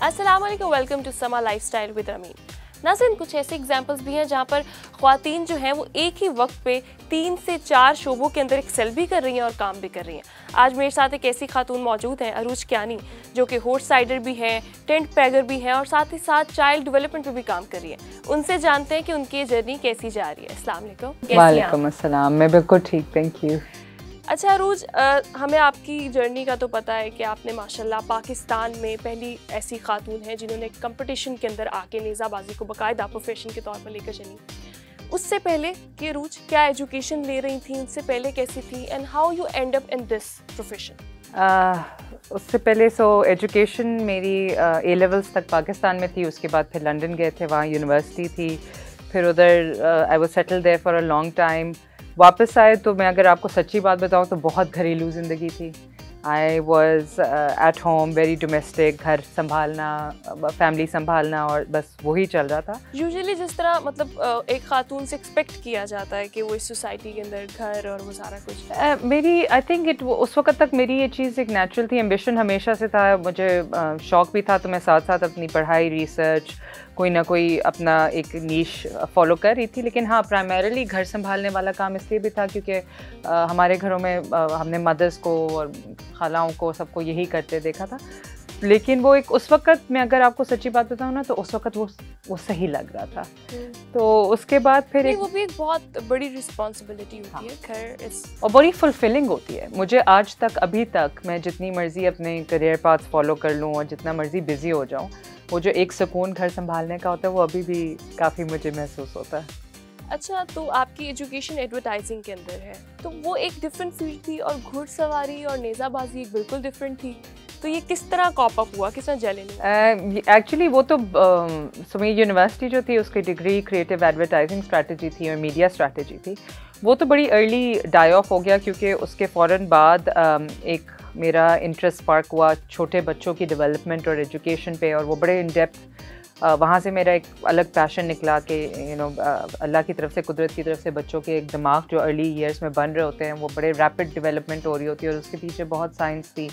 अस्सलाम वालेकुम, welcome to समा लाइफस्टाइल विद रमीन। नाज़रीन, कुछ ऐसे एग्जांपल्स भी हैं जहां पर ख्वातीन जो हैं वो एक ही वक्त पे 3 से 4 शोबों के अंदर एक्सेल भी कर रही हैं और काम भी कर रही हैं। आज मेरे साथ एक ऐसी खातून मौजूद हैं, अरूज कियानी, जो कि हॉर्स साइडर भी हैं, टेंट पैगर भी हैं और साथ ही साथ चाइल्ड डेवलपमेंट पे भी काम कर रही हैं। उनसे जानते हैं कि उनकी ये जर्नी कैसी जा रही है। अस्सलाम वालेकुम। वालेकुम अस्सलाम, मैं बिल्कुल ठीक, थैंक यू। अच्छा अरूज, हमें आपकी जर्नी का तो पता है कि आपने माशाल्लाह पाकिस्तान में पहली ऐसी खातून है जिन्होंने कंपटीशन के अंदर आके नेज़ाबाजी को बाकायदा प्रोफेशन के तौर पर लेकर चली। उससे पहले कि अरूज क्या एजुकेशन ले रही थी, उससे पहले कैसी थी, and how you and up in this profession? उससे पहले एजुकेशन मेरी ए लेवल्स तक पाकिस्तान में थी। उसके बाद फिर लंदन गए थे, वहाँ यूनिवर्सिटी थी, फिर उधर I was settled there for a long time. वापस आए तो मैं अगर आपको सच्ची बात बताऊं तो बहुत घरेलू ज़िंदगी थी। I was at home, very domestic, घर संभालना, फैमिली संभालना और बस वही चल रहा था। यूजुअली जिस तरह मतलब एक खातून से एक्सपेक्ट किया जाता है कि वो इस सोसाइटी के अंदर घर और वो सारा कुछ मेरी आई थिंक उस वक्त तक मेरी ये चीज़ एक नेचुरल थी। एम्बिशन हमेशा से था, मुझे शौक़ भी था, तो मैं साथ साथ अपनी पढ़ाई, रिसर्च, कोई ना कोई अपना एक नीश फॉलो कर रही थी। लेकिन हाँ, प्राइमरीली घर संभालने वाला काम इसलिए भी था क्योंकि हमारे घरों में हमने मदर्स को और खालाओं को सबको यही करते देखा था। लेकिन वो एक उस वक़्त मैं अगर आपको सच्ची बात बताऊँ ना, तो उस वक़्त वो सही लग रहा था। तो उसके बाद फिर वो भी एक बहुत बड़ी रिस्पॉन्सिबिलिटी होती है, घर और बड़ी फुलफिलिंग होती है। मुझे आज तक, अभी तक मैं जितनी मर्ज़ी अपने करियर पाथ फॉलो कर लूँ और जितना मर्ज़ी बिज़ी हो जाऊँ, वो जो एक सुकून घर संभालने का होता है वो अभी भी काफ़ी मुझे महसूस होता है। अच्छा, तो आपकी एजुकेशन एडवर्टाइजिंग के अंदर है, तो वो एक डिफरेंट फील्ड थी और घुड़सवारी और नेज़ाबाजी एक बिल्कुल डिफरेंट थी। तो ये किस तरह कॉप अप हुआ, किस तरह जेलिंग? एक्चुअली वो तो सुमेर यूनिवर्सिटी जो थी उसकी डिग्री क्रिएटिव एडवर्टाइजिंग स्ट्रैटेजी थी और मीडिया स्ट्रैटेजी थी। वो तो बड़ी अर्ली डाई ऑफ हो गया क्योंकि उसके फ़ौरन बाद एक मेरा इंटरेस्ट स्पार्क हुआ छोटे बच्चों की डेवलपमेंट और एजुकेशन पे, और वो बड़े इन डेप्थ वहाँ से मेरा एक अलग पैशन निकला कि अल्लाह की तरफ से, कुदरत की तरफ से बच्चों के एक दिमाग जो अर्ली ईयर्स में बन रहे होते हैं वो बड़े रैपिड डेवलपमेंट हो रही होती है और उसके पीछे बहुत साइंस थी।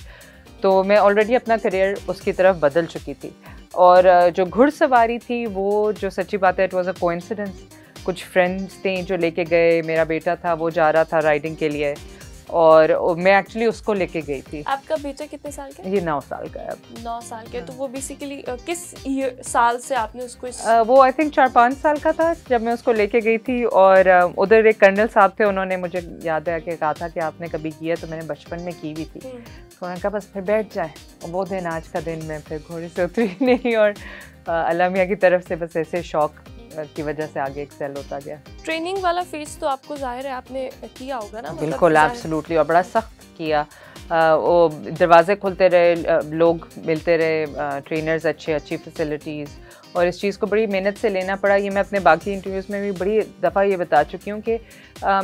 तो मैं ऑलरेडी अपना करियर उसकी तरफ बदल चुकी थी। और जो घुड़सवारी थी वो, जो सच्ची बात है, इट वाज अ कोइंसिडेंस। कुछ फ्रेंड्स थे जो लेके गए, मेरा बेटा था वो जा रहा था राइडिंग के लिए और मैं एक्चुअली उसको लेके गई थी। आपका बेटा कितने साल का है? ये 9 साल का है अब। 9 साल के। तो वो बेसिकली किस साल से आपने उसको वो आई थिंक 4-5 साल का था जब मैं उसको लेके गई थी। और उधर एक कर्नल साहब थे, उन्होंने मुझे याद है कि कहा था कि आपने कभी किया, तो मैंने बचपन में की भी थी। तो उन्होंने कहा बस फिर बैठ जाए। वो दिन आज का दिन मैं फिर घोड़े से उतरी नहीं और अल्लाह मियाँ की तरफ से बस ऐसे शौक की वजह से आगे एक्सेल होता गया। ट्रेनिंग वाला फेज तो आपको जाहिर है आपने किया होगा ना? बिल्कुल, एब्सोल्युटली, और बड़ा सख्त किया। वो दरवाजे खुलते रहे, लोग मिलते रहे, ट्रेनर्स अच्छी फैसिलिटीज़, और इस चीज़ को बड़ी मेहनत से लेना पड़ा। ये मैं अपने बाकी इंटरव्यूज़ में भी बड़ी दफ़ा ये बता चुकी हूँ कि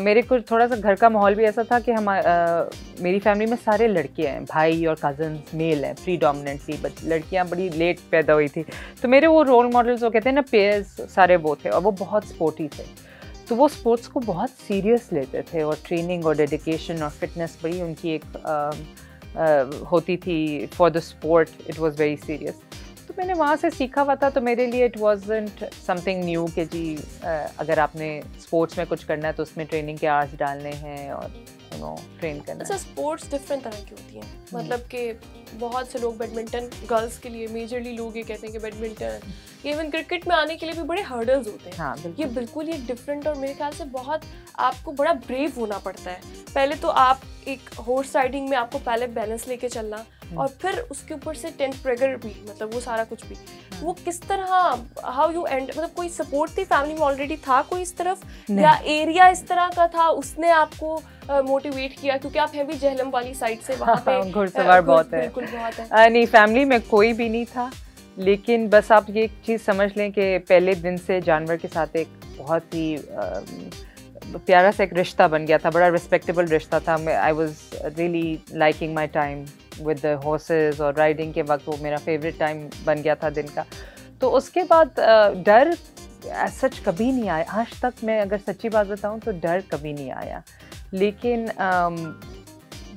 मेरे को थोड़ा सा घर का माहौल भी ऐसा था कि मेरी फैमिली में सारे लड़के हैं, भाई और कज़न्स मेल हैं प्रीडोमिनेंटली, बट लड़कियाँ बड़ी लेट पैदा हुई थी। तो मेरे वो रोल मॉडल्स वो कहते हैं ना, पेयर्स, सारे वो थे और वो बहुत स्पोर्टी थे। तो वो स्पोर्ट्स को बहुत सीरियस लेते थे और ट्रेनिंग और डेडिकेशन और फिटनेस बड़ी उनकी एक होती थी for the sport. It was very serious. तो मैंने वहाँ से सीखा हुआ था। तो मेरे लिए इट वाजंट समथिंग न्यू कि जी अगर आपने स्पोर्ट्स में कुछ करना है तो उसमें ट्रेनिंग के आवर्स डालने हैं और ट्रेन करना। अच्छा, स्पोर्ट्स डिफरेंट तरह की होती हैं, मतलब कि बहुत से लोग बैडमिंटन, गर्ल्स के लिए मेजरली लोग ये कहते हैं कि बैडमिंटन, इवन क्रिकेट में आने के लिए भी बड़े हर्डल्स होते हैं। हाँ, ये बिल्कुल ही डिफरेंट, और मेरे ख्याल से बहुत आपको बड़ा ब्रेव होना पड़ता है। पहले तो आप एक हॉर्स राइडिंग में आपको पहले बैलेंस लेके चलना, और फिर उसके ऊपर से टेंट पैगर भी, मतलब वो सारा कुछ भी। वो किस तरह, हाउ यू एंड, मतलब कोई सपोर्ट थी फैमिली में ऑलरेडी था कोई इस तरफ, या एरिया इस तरह का था उसने आपको मोटिवेट किया? क्योंकि आप हैं भी जहलम वाली साइड से, वहाँ पे घुड़सवार बहुत है। बिल्कुल बहुत है। नहीं, फैमिली में कोई भी नहीं था, लेकिन बस आप ये चीज़ समझ लें कि पहले दिन से जानवर के साथ एक बहुत ही प्यारा सा एक रिश्ता बन गया था, बड़ा रिस्पेक्टेबल रिश्ता था। I was really liking my time with the horses, और राइडिंग के वक्त वो मेरा फेवरेट टाइम बन गया था दिन का। तो उसके बाद डर सच कभी नहीं आया आज तक। मैं अगर सच्ची बात बताऊं तो डर कभी नहीं आया। लेकिन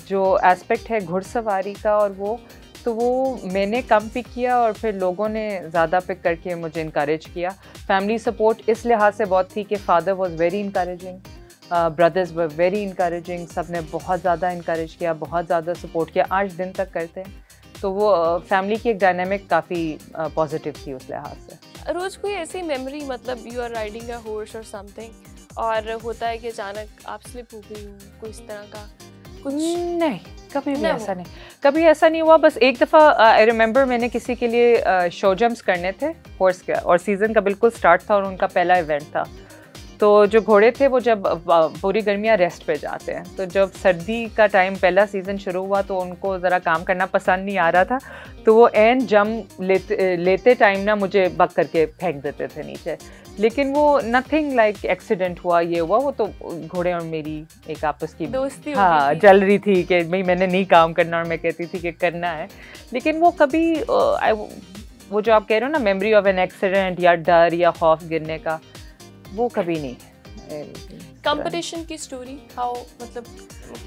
जो एस्पेक्ट है घुड़सवारी का, और वो तो वो मैंने कम पिक किया और फिर लोगों ने ज़्यादा पिक करके मुझे इनकरेज किया। फैमिली सपोर्ट इस लिहाज से बहुत थी कि father was very encouraging, brothers were very encouraging, सब ने बहुत ज़्यादा इनकरेज किया, बहुत ज़्यादा सपोर्ट किया, आज दिन तक करते हैं। तो वो फैमिली की एक डायनामिक काफ़ी पॉजिटिव थी उस लिहाज से। रोज कोई ऐसी मेमोरी, मतलब you are riding a horse और समथिंग और होता है कि अचानक आप स्लिप हो गई हो, कोई इस तरह का कुछ? नहीं, कभी भी ऐसा नहीं, कभी ऐसा नहीं हुआ। बस एक दफ़ा आई रिमेंबर मैंने किसी के लिए शो जंप्स करने थे हॉर्स के, और सीज़न का बिल्कुल स्टार्ट था और उनका पहला इवेंट था। तो जो घोड़े थे वो जब पूरी गर्मियाँ रेस्ट पे जाते हैं, तो जब सर्दी का टाइम पहला सीज़न शुरू हुआ तो उनको ज़रा काम करना पसंद नहीं आ रहा था, तो वो एन जंप लेते टाइम ना मुझे बक करके फेंक देते थे नीचे। लेकिन वो नथिंग लाइक एक्सीडेंट हुआ, ये हुआ, वो तो घोड़े और मेरी एक आपस की दोस्ती हाँ चल रही थी कि भाई मैंने नहीं काम करना और मैं कहती थी कि करना है। लेकिन वो कभी वो जो आप कह रहे हो ना मेमोरी ऑफ एन एक्सीडेंट या डर या खौफ गिरने का, वो कभी नहीं। कंपटीशन की स्टोरी हाउ, मतलब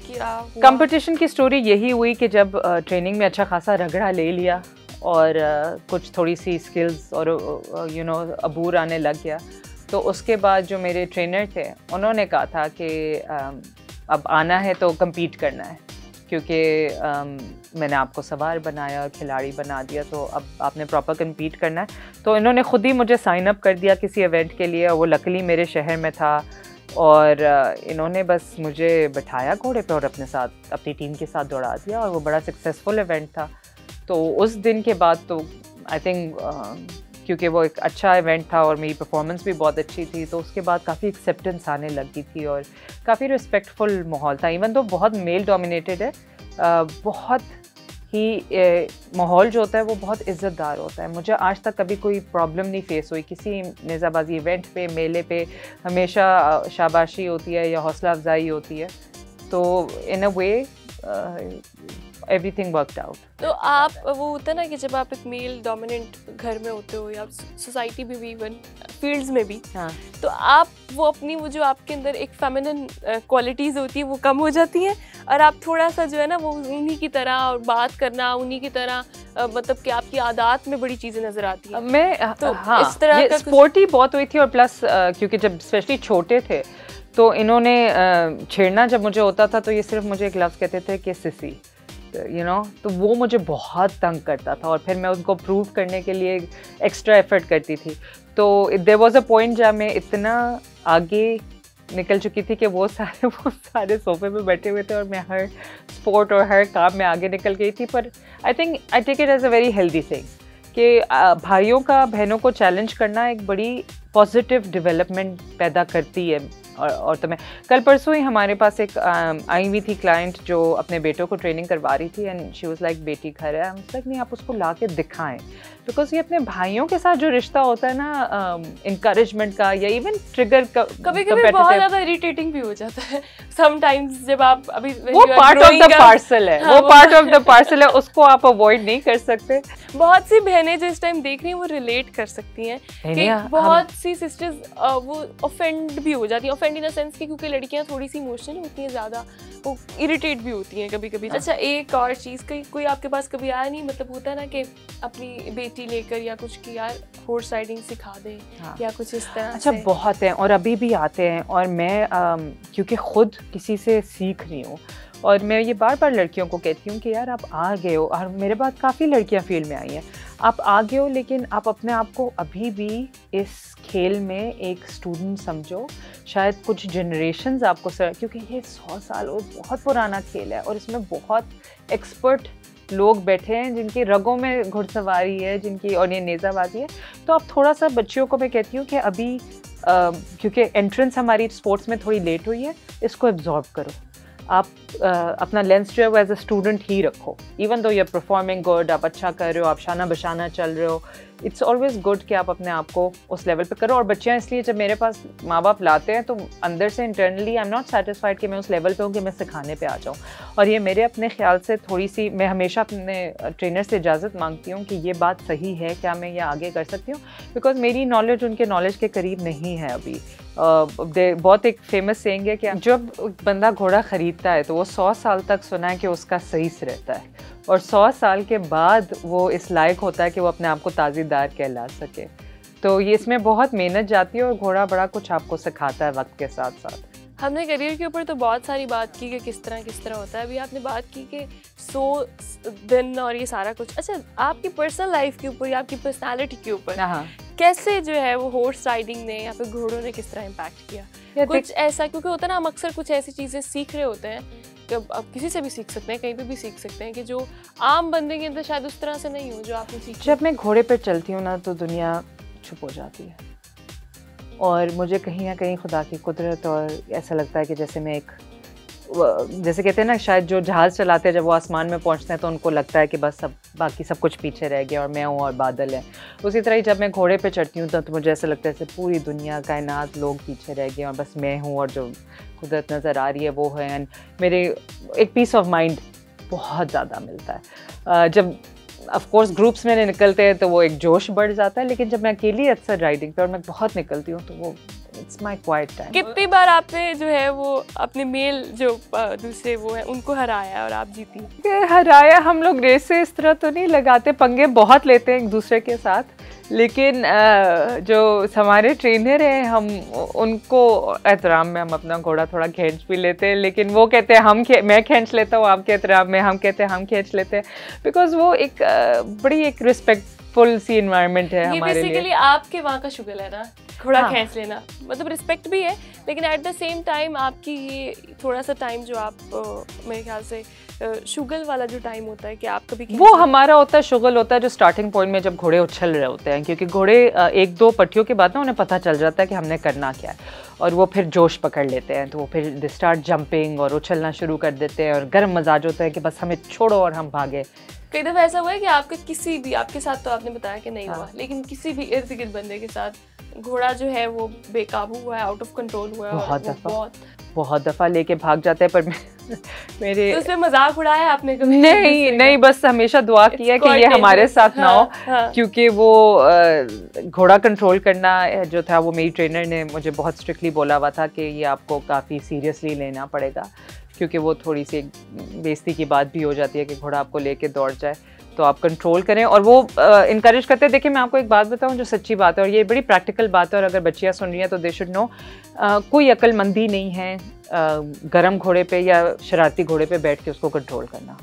क्या हुआ? कंपटीशन की स्टोरी यही हुई कि जब ट्रेनिंग में अच्छा खासा रगड़ा ले लिया और कुछ थोड़ी सी स्किल्स और यू नो अबूर आने लग गया, तो उसके बाद जो मेरे ट्रेनर थे उन्होंने कहा था कि अब आना है तो compete करना है, क्योंकि मैंने आपको सवार बनाया और खिलाड़ी बना दिया, तो अब आपने प्रॉपर compete करना है। तो इन्होंने ख़ुद ही मुझे साइन अप कर दिया किसी इवेंट के लिए, और वो लकीली मेरे शहर में था, और इन्होंने बस मुझे बिठाया घोड़े पे और अपने साथ अपनी टीम के साथ दौड़ा दिया, और वो बड़ा सक्सेसफुल इवेंट था। तो उस दिन के बाद तो आई थिंक क्योंकि वो एक अच्छा इवेंट था और मेरी परफॉर्मेंस भी बहुत अच्छी थी, तो उसके बाद काफ़ी एक्सेप्टेंस आने लगी थी और काफ़ी रिस्पेक्टफुल माहौल था। इवन तो बहुत मेल डोमिनेटेड है, बहुत ही माहौल जो होता है वो बहुत इज़्ज़तदार होता है। मुझे आज तक कभी कोई प्रॉब्लम नहीं फेस हुई किसी नेज़ाबाजी इवेंट पे, मेले पे। हमेशा शाबाशी होती है या हौसला अफजाई होती है, तो इन अ वे एवरीथिंग वर्कड आउट। तो आप, वो होता है ना कि जब आप एक मेल डोमिनेंट घर में होते हो या सोसाइटी में भी, इवन फील्ड्स में भी, हाँ, तो आप वो अपनी वो जो आपके अंदर एक फेमिनिन क्वालिटीज़ होती है वो कम हो जाती हैं, और आप थोड़ा सा जो है ना वो उन्हीं की तरह और बात करना उन्हीं की तरह, मतलब कि आपकी आदत में बड़ी चीज़ें नज़र आती हैं। मैं तो हाँ, इस तरह ये का स्पोर्ट ही बहुत हुई थी, और प्लस क्योंकि जब स्पेशली छोटे थे तो इन्होंने छेड़ना जब मुझे होता था तो ये सिर्फ मुझे एक लफ्ज़ कहते थे कि सिसी, यू नो, तो वो मुझे बहुत तंग करता था, और फिर मैं उसको प्रूव करने के लिए एक्स्ट्रा एफर्ट करती थी। तो देयर वाज अ पॉइंट जब मैं इतना आगे निकल चुकी थी कि वो सारे सोफे पे बैठे हुए थे और मैं हर स्पोर्ट और हर काम में आगे निकल गई थी। पर I think I take it as a very healthy thing कि भाइयों का बहनों को चैलेंज करना एक बड़ी पॉजिटिव डेवलपमेंट पैदा करती है। और तो मैं कल परसों ही हमारे पास एक आई हुई थी क्लाइंट जो अपने बेटों को ट्रेनिंग करवा रही थी, एंड शी वाज लाइक बेटी घर है, लाइक नहीं आप उसको ला के दिखाएं, बिकॉज ये अपने भाइयों के साथ जो रिश्ता होता है ना इनकरेजमेंट का या इवन ट्रिगर का, कभी कभी बहुत ज़्यादा इरिटेटिंग भी हो जाता है समटाइम्स, जब आप अभी वो पार्ट ऑफ द पार्सल है, वो पार्ट ऑफ द पार्सल है, उसको आप अवॉइड नहीं कर सकते। बहुत सी बहनें जो इस टाइम देख रही हैं वो रिलेट कर सकती हैं कि बहुत सी सिस्टर्स वो ऑफेंड भी हो जाती हैं, ऑफेंड इन द सेंस कि क्योंकि लड़कियां थोड़ी सी इमोशनल होती हैं, ज़्यादा वो इरिटेट भी होती हैं कभी कभी। अच्छा, एक और चीज़, कोई आपके पास कभी आया नहीं, मतलब होता है ना कि अपनी बेटी लेकर या कुछ कि यार हॉर्स राइडिंग सिखा दें, हाँ, या कुछ इस तरह? अच्छा, बहुत हैं और अभी भी आते हैं, और मैं क्योंकि ख़ुद किसी से सीख रही हूँ, और मैं ये बार बार लड़कियों को कहती हूँ कि यार आप आ गए हो, और मेरे बाद काफ़ी लड़कियाँ फील्ड में आई हैं, आप आ गए हो, लेकिन आप अपने आप को अभी भी इस खेल में एक स्टूडेंट समझो। शायद कुछ जनरेशन्स आपको क्योंकि ये 100 साल और बहुत पुराना खेल है, और इसमें बहुत एक्सपर्ट लोग बैठे हैं जिनकी रगों में घुड़सवारी है, जिनकी और ये नेज़ाबाजी है। तो आप थोड़ा सा बच्चियों को मैं कहती हूँ कि अभी क्योंकि एंट्रेंस हमारी स्पोर्ट्स में थोड़ी लेट हुई है, इसको एब्जॉर्ब करो। आप अपना लेंस जो है वो एज अ स्टूडेंट ही रखो, even though you are performing good, आप अच्छा कर रहे हो, आप शाना बशाना चल रहे हो, इट्स ऑलवेज गुड कि आप अपने आप को उस लेवल पे करो। और बच्चियाँ इसलिए जब मेरे पास माँ बाप लाते हैं तो अंदर से internally I am not satisfied कि मैं उस लेवल पे हूँ कि मैं सिखाने पे आ जाऊँ, और ये मेरे अपने ख्याल से थोड़ी सी, मैं हमेशा अपने ट्रेनर से इजाज़त मांगती हूँ कि ये बात सही है, क्या मैं ये आगे कर सकती हूँ, बिकॉज मेरी नॉलेज उनके नॉलेज के करीब नहीं है अभी। बहुत एक फेमस सेइंग है कि जब बंदा घोड़ा ख़रीदता है तो वो 100 साल तक सुना है कि उसका सही से रहता है, और 100 साल के बाद वो इस लायक होता है कि वो अपने आप को ताज़ीदार कहला सके। तो ये इसमें बहुत मेहनत जाती है और घोड़ा बड़ा कुछ आपको सिखाता है वक्त के साथ साथ। हमने करियर के ऊपर तो बहुत सारी बात की कि किस तरह होता है। अभी आपने बात की कि 100 दिन और ये सारा कुछ। अच्छा, आपकी पर्सनल लाइफ के ऊपर या आपकी पर्सनालिटी के ऊपर कैसे जो है वो हॉर्स राइडिंग ने या फिर घोड़ों ने किस तरह इम्पैक्ट किया? कुछ ऐसा, क्योंकि होता है ना, हम अक्सर कुछ ऐसी चीज़ें सीख रहे होते हैं कि अब किसी से भी सीख सकते हैं, कहीं पे भी सीख सकते हैं, कि जो आम बंदे के अंदर शायद उस तरह से नहीं हो जो आपने सीखा। जब मैं घोड़े पर चलती हूँ ना तो दुनिया छुप हो जाती है, और मुझे कहीं ना कहीं खुदा की कुदरत, और ऐसा लगता है कि जैसे मैं एक, जैसे कहते हैं ना, शायद जो जहाज़ चलाते हैं जब वो आसमान में पहुंचते हैं तो उनको लगता है कि बस सब बाकी सब कुछ पीछे रह गया और मैं हूँ और बादल है। उसी तरह ही जब मैं घोड़े पे चढ़ती हूँ तो मुझे ऐसा लगता है जैसे पूरी दुनिया, कायनात, लोग पीछे रह गए और बस मैं हूँ, और जो कुदरत नज़र आ रही है वो है। एंड मेरे एक पीस ऑफ माइंड बहुत ज़्यादा मिलता है। जब ऑफ कोर्स ग्रुप्स में निकलते हैं तो वो एक जोश बढ़ जाता है, लेकिन जब मैं अकेली अक्सर राइडिंग पे और मैं बहुत निकलती हूँ तो वो इट्स माय क्वाइट टाइम। कितनी बार आपने जो है वो अपने मेल जो दूसरे वो है उनको हराया और आप जीती? हराया, हम लोग रेस से इस तरह तो नहीं लगाते, पंगे बहुत लेते हैं एक दूसरे के साथ, लेकिन जो हमारे ट्रेनर हैं हम उनको एहतराम में हम अपना घोड़ा थोड़ा खींच भी लेते हैं, लेकिन वो कहते हैं मैं खींच लेता हूँ आपके एहतराम में, हम कहते हैं हम खींच लेते हैं, बिकॉज वो एक बड़ी एक रिस्पेक्टफुल सी इन्वायरमेंट है हमारे लिए। बेसिकली आपके वहाँ का शुगल है ना, घोड़ा खींच लेना, मतलब रिस्पेक्ट भी है, लेकिन एट द सेम टाइम आपकी ये थोड़ा सा टाइम जो आप मेरे ख्याल से शुगल वाला जो टाइम होता है कि आप कभी वो हमारा होता है, शुगल होता है जो स्टार्टिंग पॉइंट में जब घोड़े उछल रहे होते हैं, क्योंकि घोड़े एक दो पट्टियों के बाद ना उन्हें पता चल जाता है कि हमने करना क्या है, और वो फिर जोश पकड़ लेते हैं, तो वो फिर दे स्टार्ट जंपिंग और उछलना शुरू कर देते हैं, और गर्म मजाज होता है कि बस हमें छोड़ो और हम भागे। कई दफ़ा ऐसा हुआ है कि आपके किसी भी, आपके साथ तो आपने बताया कि नहीं हुआ, लेकिन किसी भी इर्द गिर्द बंदे के साथ घोड़ा जो है वो बेकाबू हुआ है, आउट ऑफ कंट्रोल हुआ है? बहुत दफ़ा लेके भाग जाते हैं, पर मेरे तो उसमें मजाक उड़ाया आपने कभी? नहीं, बस हमेशा दुआ की है कि ये हमारे साथ ना हो, क्योंकि वो घोड़ा कंट्रोल करना जो था वो मेरी ट्रेनर ने मुझे बहुत स्ट्रिक्टली बोला हुआ था कि ये आपको काफ़ी सीरियसली लेना पड़ेगा, क्योंकि वो थोड़ी सी बेइज्जती की बात भी हो जाती है कि घोड़ा आपको लेके दौड़ जाए, तो आप कंट्रोल करें। और वो इनकरेज करते हैं। देखिए मैं आपको एक बात बताऊं जो सच्ची बात है, और ये बड़ी प्रैक्टिकल बात है, और अगर बच्चियां सुन रही हैं तो दे शुड नो, कोई अक्लमंदी नहीं है गरम घोड़े पे या शरारती घोड़े पे बैठ के उसको कंट्रोल करना।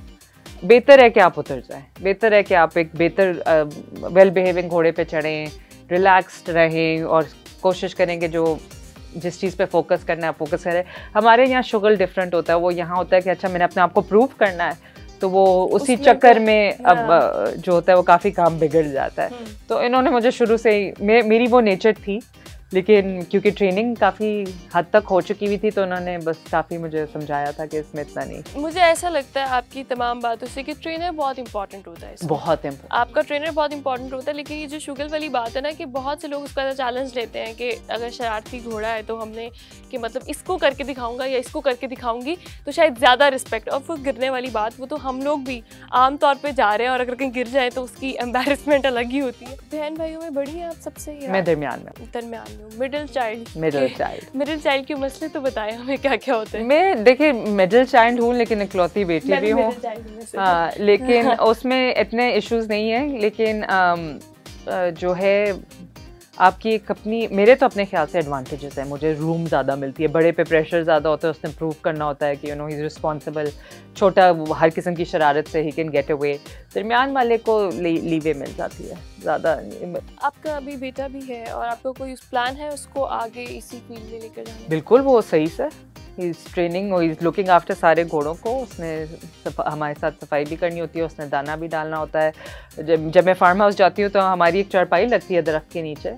बेहतर है कि आप उतर जाएं, बेहतर है कि आप एक बेहतर वेल बिहेविंग घोड़े पे चढ़ें, रिलैक्स्ड रहें, और कोशिश करें कि जो जिस चीज़ पे फोकस करना है फोकस करें। हमारे यहाँ शुगल डिफरेंट होता है, वो यहाँ होता है कि अच्छा मैंने अपने आप को प्रूव करना है, तो वो उसी चक्कर में अब जो होता है वो काफ़ी काम बिगड़ जाता है। तो इन्होंने मुझे शुरू से ही, मेरी वो नेचर थी, लेकिन क्योंकि ट्रेनिंग काफ़ी हद तक हो चुकी हुई थी तो उन्होंने बस काफ़ी मुझे समझाया था कि इसमें इतना नहीं। मुझे ऐसा लगता है आपकी तमाम बातों से कि ट्रेनर बहुत इंपॉर्टेंट होता है, बहुत इंपॉर्टेंट, आपका ट्रेनर बहुत इंपॉर्टेंट होता है। लेकिन ये जो शुगल वाली बात है ना कि बहुत से लोग उसका चैलेंज लेते हैं कि अगर शरारती घोड़ा है तो हमने कि मतलब इसको करके दिखाऊंगा या इसको करके दिखाऊंगी तो शायद ज़्यादा रिस्पेक्ट। और फिर गिरने वाली बात, वो तो हम लोग भी आम तौर पर जा रहे हैं और अगर कहीं गिर जाए तो उसकी एम्बेरसमेंट अलग ही होती है। बहन भाइयों में बड़ी हैं आप सबसे? मैं दरमियान में, मिडिल चाइल्ड के मसले तो बताएं हमें क्या क्या होते हैं। मैं देखिए मिडिल चाइल्ड हूँ लेकिन इकलौती बेटी भी हूँ, हाँ, लेकिन उसमें इतने इश्यूज नहीं है। लेकिन जो है आपकी एक अपनी, मेरे तो अपने ख्याल से एडवांटेजेस हैं। मुझे रूम ज़्यादा मिलती है, बड़े पे प्रेशर ज़्यादा होता है, उसने प्रूव करना होता है कि you know he is responsible. छोटा हर किस्म की शरारत से ही कैन गेट अवे, दरमियान वाले को लीवे मिल जाती है ज़्यादा। आपका अभी बेटा भी है और आपका कोई प्लान है उसको आगे इसी फील्ड में लेकर जाने? बिल्कुल, वो सही से he is training, he is looking after सारे घोड़ों को। उसने हमारे साथ सफाई भी करनी होती है, उसने दाना भी डालना होता है। जब मैं फार्म हाउस जाती हूँ तो हमारी एक चारपाई लगती है दरख्त के नीचे,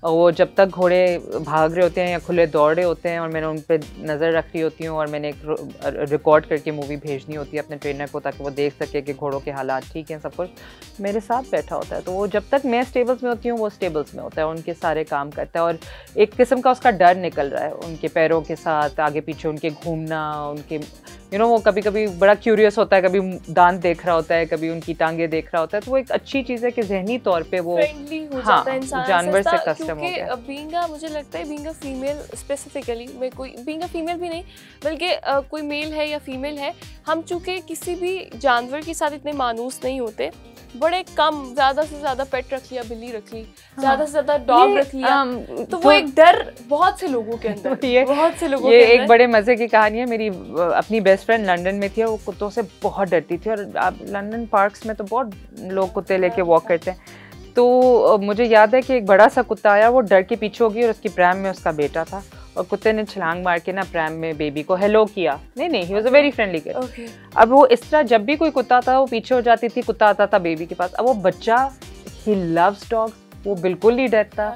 और वो जब तक घोड़े भाग रहे होते हैं या खुले दौड़ रहे होते हैं और मैंने उन पर नज़र रख रही होती हूँ, और मैंने एक रिकॉर्ड करके मूवी भेजनी होती है अपने ट्रेनर को ताकि वो देख सके कि घोड़ों के हालात ठीक हैं सब कुछ, मेरे साथ बैठा होता है, तो वो जब तक मैं स्टेबल्स में होती हूँ वो स्टेबल्स में होता है, उनके सारे काम करता है, और एक किस्म का उसका डर निकल रहा है उनके पैरों के साथ आगे पीछे उनके घूमना, उनके वो कभी कभी बड़ा क्यूरियस होता है, कभी दांत देख रहा होता है, कभी उनकी टांगे देख रहा होता है, तो वो एक अच्छी चीज़ है कि जहनी तौर पे वो फ्रेंडली हो जाता है इंसान जानवर से कस्टम हो गया। बीइंग मुझे लगता है बीइंग अ फीमेल स्पेसिफिकली, मैं कोई बीइंग अ फीमेल भी नहीं बल्कि कोई मेल है या फीमेल है, हम चूँकि किसी भी जानवर के साथ इतने मानूस नहीं होते, बड़े कम, ज़्यादा से ज़्यादा पेट रख लिया, बिल्ली रख ली, ज़्यादा से ज़्यादा डॉग रख लिया, तो वो एक डर बहुत से लोगों के अंदर, बहुत से लोगों के अंदर। एक बड़े मज़े की कहानी है, मेरी अपनी बेस्ट फ्रेंड लंदन में थी और वो कुत्तों से बहुत डरती थी, और आप लंदन पार्क्स में तो बहुत लोग कुत्ते लेके वॉक करते हैं, तो मुझे याद है कि एक बड़ा सा कुत्ता आया, वो डर के पीछे हो गई और उसकी प्रैम में उसका बेटा था, और कुत्ते ने छलांग मार के ना प्रैम में बेबी को हेलो किया। नहीं, he was a very friendly kid. अब वो इस तरह जब भी कोई कुत्ता था वो पीछे हो जाती थी, कुत्ता आता था बेबी के पास। अब वो बच्चा ही लव्स डॉग्स, वो बिल्कुल नहीं डरता।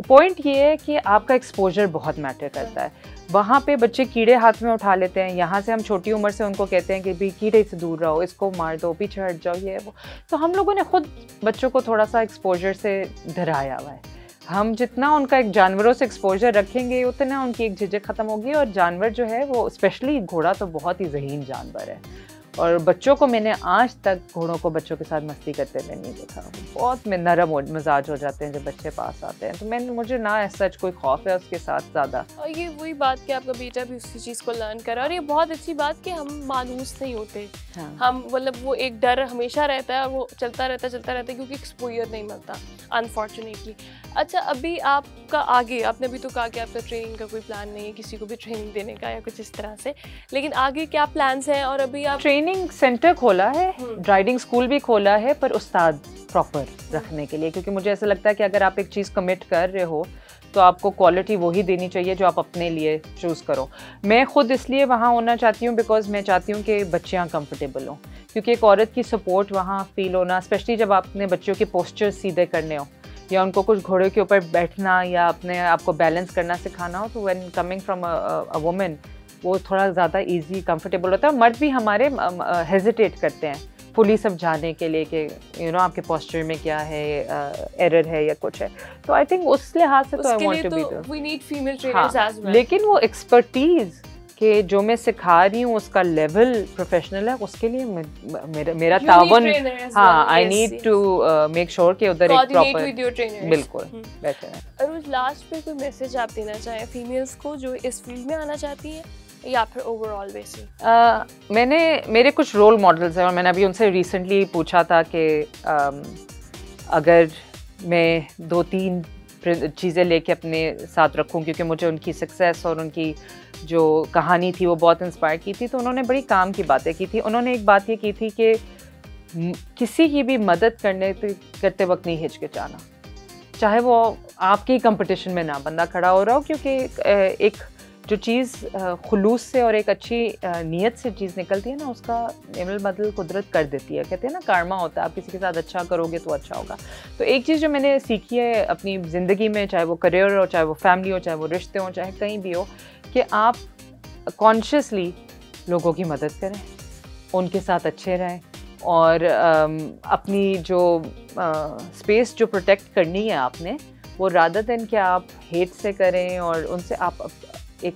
पॉइंट ये है कि आपका एक्सपोजर बहुत मैटर करता है। वहाँ पे बच्चे कीड़े हाथ में उठा लेते हैं, यहाँ से हम छोटी उम्र से उनको कहते हैं कि भाई कीड़े से दूर रहो, इसको मार दो, पीछे हट जाओ, ये वो। तो हम लोगों ने खुद बच्चों को थोड़ा सा एक्सपोजर से डराया हुआ है। हम जितना उनका एक जानवरों से एक्सपोजर रखेंगे उतना उनकी एक झिझक ख़त्म होगी, और जानवर जो है वो स्पेशली घोड़ा तो बहुत ही ज़हीन जानवर है, और बच्चों को मैंने आज तक घोड़ों को बच्चों के साथ मस्ती करते हुए नहीं देखा। बहुत में नरम मिजाज हो जाते हैं जब बच्चे पास आते हैं, तो मुझे ना ऐसा कोई खौफ है उसके साथ ज़्यादा। और ये वही बात कि आपका बेटा भी उसी चीज़ को लर्न करा, और ये बहुत अच्छी बात कि हम मानूस नहीं होते। हाँ। हम मतलब वो एक डर हमेशा रहता है और वो चलता रहता है क्योंकि एक्सपोजर नहीं मिलता अनफॉर्चुनेटली। अच्छा, अभी आपका आगे, आपने अभी तो कहा कि आपका ट्रेनिंग का कोई प्लान नहीं है किसी को भी ट्रेनिंग देने का या कुछ इस तरह से, लेकिन आगे क्या प्लान्स हैं? और अभी आप ट्रेनिंग सेंटर खोला है, राइडिंग स्कूल भी खोला है, पर उस्ताद प्रॉपर रखने के लिए, क्योंकि मुझे ऐसा लगता है कि अगर आप एक चीज़ कमिट कर रहे हो तो आपको क्वालिटी वही देनी चाहिए जो आप अपने लिए चूज़ करो। मैं खुद इसलिए वहाँ होना चाहती हूँ बिकॉज मैं चाहती हूँ कि बच्चियाँ कंफर्टेबल हों, क्योंकि एक औरत की सपोर्ट वहाँ फील होना, स्पेशली जब आपने बच्चों के पोस्चर सीधे करने हो या उनको कुछ घोड़े के ऊपर बैठना या अपने आपको बैलेंस करना सिखाना हो, तो when coming from a women वो थोड़ा ज़्यादा इजी कंफर्टेबल होता है। मर्द भी हमारे हेजिटेट करते हैं फुली समझाने के लिए कि आपके पोस्चर में क्या है, एरर है या कुछ है, तो आई थिंक उस लिहाज से तो I want to be we need female trainers as well. लेकिन वो एक्सपर्टीज के जो मैं सिखा रही हूँ उसका लेवल प्रोफेशनल है, उसके लिए मेरा तावन, हाँ, I need to make sure कि उधर एक प्रॉपर बिल्कुल बेहतर है। अरुज, लास्ट पे कोई मैसेज आप देना चाहें फीमेल्स को जो इस फील्ड में आना चाहती हैं या फिर ओवरऑल बेसिकली? मेरे कुछ रोल मॉडल्स हैं और मैंने अभी उनसे रिसेंटली पूछा था कि अगर मैं 2-3 चीज़ें लेके अपने साथ रखूं, क्योंकि मुझे उनकी सक्सेस और उनकी जो कहानी थी वो बहुत इंस्पायर की थी, तो उन्होंने बड़ी काम की बातें की थी। उन्होंने एक बात ये की थी कि किसी की भी मदद करते वक्त नहीं हिचकिचाना, चाहे वो आपकी कंपटीशन में ना बंदा खड़ा हो रहा हो, क्योंकि एक जो चीज़ खुलूस से और एक अच्छी नीयत से चीज़ निकलती है ना, उसका इमल बदल कुदरत कर देती है। कहते हैं ना कारमा होता है, आप किसी के साथ अच्छा करोगे तो अच्छा होगा। तो एक चीज़ जो मैंने सीखी है अपनी ज़िंदगी में, चाहे वो करियर हो, चाहे वो फैमिली हो, चाहे वो रिश्ते हो, चाहे कहीं भी हो, कि आप कॉन्शियसली लोगों की मदद करें, उनके साथ अच्छे रहें, और अपनी जो स्पेस जो प्रोटेक्ट करनी है आपने, वो रादर देन कि आप हेट से करें, और उनसे आप एक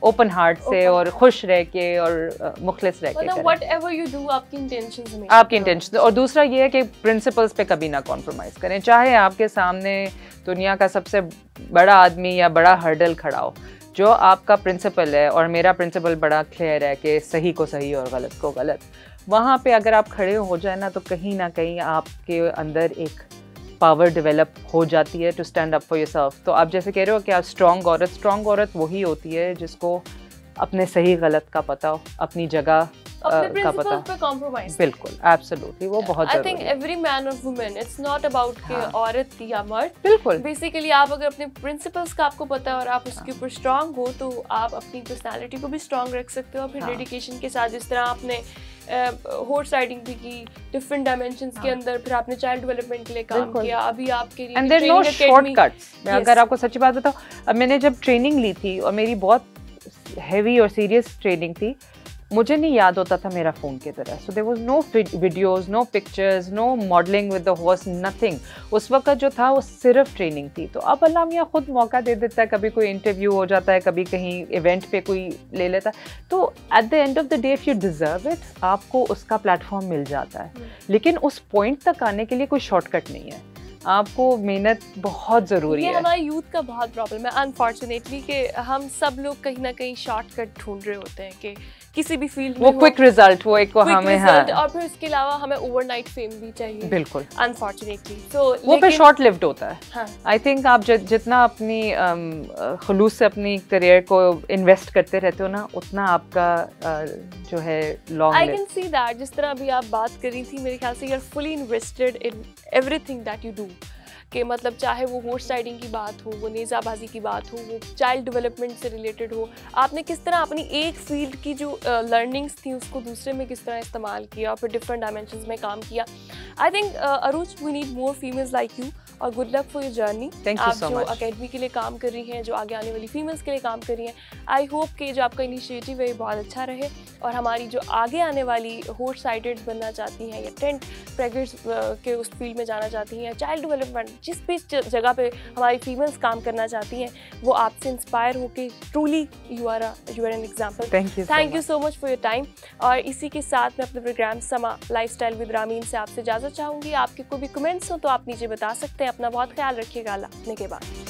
ओपन हार्ट से और खुश रह के और मुखलिस रह के करें। व्हाटएवर यू डू, आपकी इंटेंशंस में, आपकी इंटेंशन। और दूसरा ये है कि प्रिंसिपल्स पे कभी ना कॉम्प्रोमाइज़ करें, चाहे आपके सामने दुनिया का सबसे बड़ा आदमी या बड़ा हर्डल खड़ा हो, जो आपका प्रिंसिपल है, और मेरा प्रिंसिपल बड़ा क्लियर है कि सही को सही और गलत को गलत, वहाँ पे अगर आप खड़े हो जाए ना, तो कहीं ना कहीं आपके अंदर एक पावर डेवलप हो जाती है to stand up for yourself. तो आप जैसे कह रहे हो कि आप स्ट्रॉन्ग औरत वही होती है जिसको अपने सही गलत का पता हो, अपनी जगह का पता पे कॉम्प्रोमाइज, बिल्कुल, एब्सोल्युटली, वो बहुत जरूरी है। आई थिंक एवरी मैन और वुमेन, इट्स नॉट अबाउट कि औरत या मर्द, बिल्कुल, बेसिकली आप अगर अपने प्रिंसिपल्स का आपको पता है और आप उसके ऊपर स्ट्रांग हो, तो आप अपनी पर्सनालिटी को भी स्ट्रांग रख सकते हो। फिर डेडिकेशन के साथ, जिस तरह आपने हॉर्स राइडिंग भी की डिफरेंट डायमेंशंस के अंदर, फिर आपने चाइल्ड डेवलपमेंट के लिए काम किया, अभी आपके लिए एंड देयर नो शॉर्टकट्स। मैं अगर आपको सच्ची बात बताऊं, अब मैंने जब ट्रेनिंग ली थी और मेरी बहुत हैवी और सीरियस ट्रेनिंग थी, मुझे नहीं याद होता था मेरा फ़ोन की तरह. So there was no videos, no pictures, no modelling with the horse, nothing. उस वक्त जो था वो सिर्फ ट्रेनिंग थी. तो अब अल्लाह मियाँ खुद मौका दे देता है, कभी कोई इंटरव्यू हो जाता है, कभी कहीं इवेंट पे कोई ले लेता है. तो at the end of the day if you deserve it, आपको उसका प्लेटफॉर्म मिल जाता है. लेकिन उस पॉइंट तक आने के लिए कोई शॉर्टकट नहीं है, आपको मेहनत बहुत ज़रूरी है. ये हमारे यूथ का बहुत प्रॉब्लम है अनफॉर्चुनेटली, कि हम सब लोग कहीं ना कहीं शॉर्टकट ढूंढ रहे होते हैं कि किसी भी फील्ड में वो क्विक रिजल्ट, वो एक हमें, हाँ, और फिर इसके अलावा हमें ओवरनाइट फेम भी चाहिए. बिल्कुल, अनफॉर्चुनेटली. तो वो फिर शॉर्ट लिव्ड होता है. हाँ. आई थिंक आप जितना अपनी खुलूस से अपनी करियर को इन्वेस्ट करते रहते हो ना, उतना आपका जो है long. I can see that. जिस तरह अभी आप बात कर रही थी, मेरे ख्याल से you are fully invested in everything that you do. कि मतलब चाहे वो हॉर्स राइडिंग की बात हो, वो नेज़ाबाजी की बात हो, वो चाइल्ड डेवलपमेंट से रिलेटेड हो, आपने किस तरह अपनी एक फील्ड की जो लर्निंग्स थी उसको दूसरे में किस तरह इस्तेमाल किया और फिर डिफरेंट डायमेंशंस में काम किया. I think Arooj, we need more females like you, और good luck for your journey. आप जो अकेडमी के लिए काम कर रही हैं, जो आगे आने वाली फीमेल्स के लिए काम कर रही हैं, आई होप कि जो आपका इनिशिएटिव है ये बहुत अच्छा रहे, और हमारी जो आगे आने वाली हॉर्स राइडर्स बनना चाहती हैं या टेंट प्रेगर्स के उस फील्ड में जाना चाहती हैं, या चाइल्ड डेवलपमेंट जिस भी जगह पे हमारी फीमेल्स काम करना चाहती हैं, वो आपसे इंस्पायर होके truly you are an example. Thank you so much for your time. और इसी के साथ मैं अपने प्रोग्राम समा लाइफस्टाइल विद रामीन से आपसे इजाज़त चाहूँगी. आपके कोई भी कमेंट्स हो तो आप नीचे बता सकते हैं. अपना बहुत ख्याल रखिएगा. अल्लाह, अपने के बाद.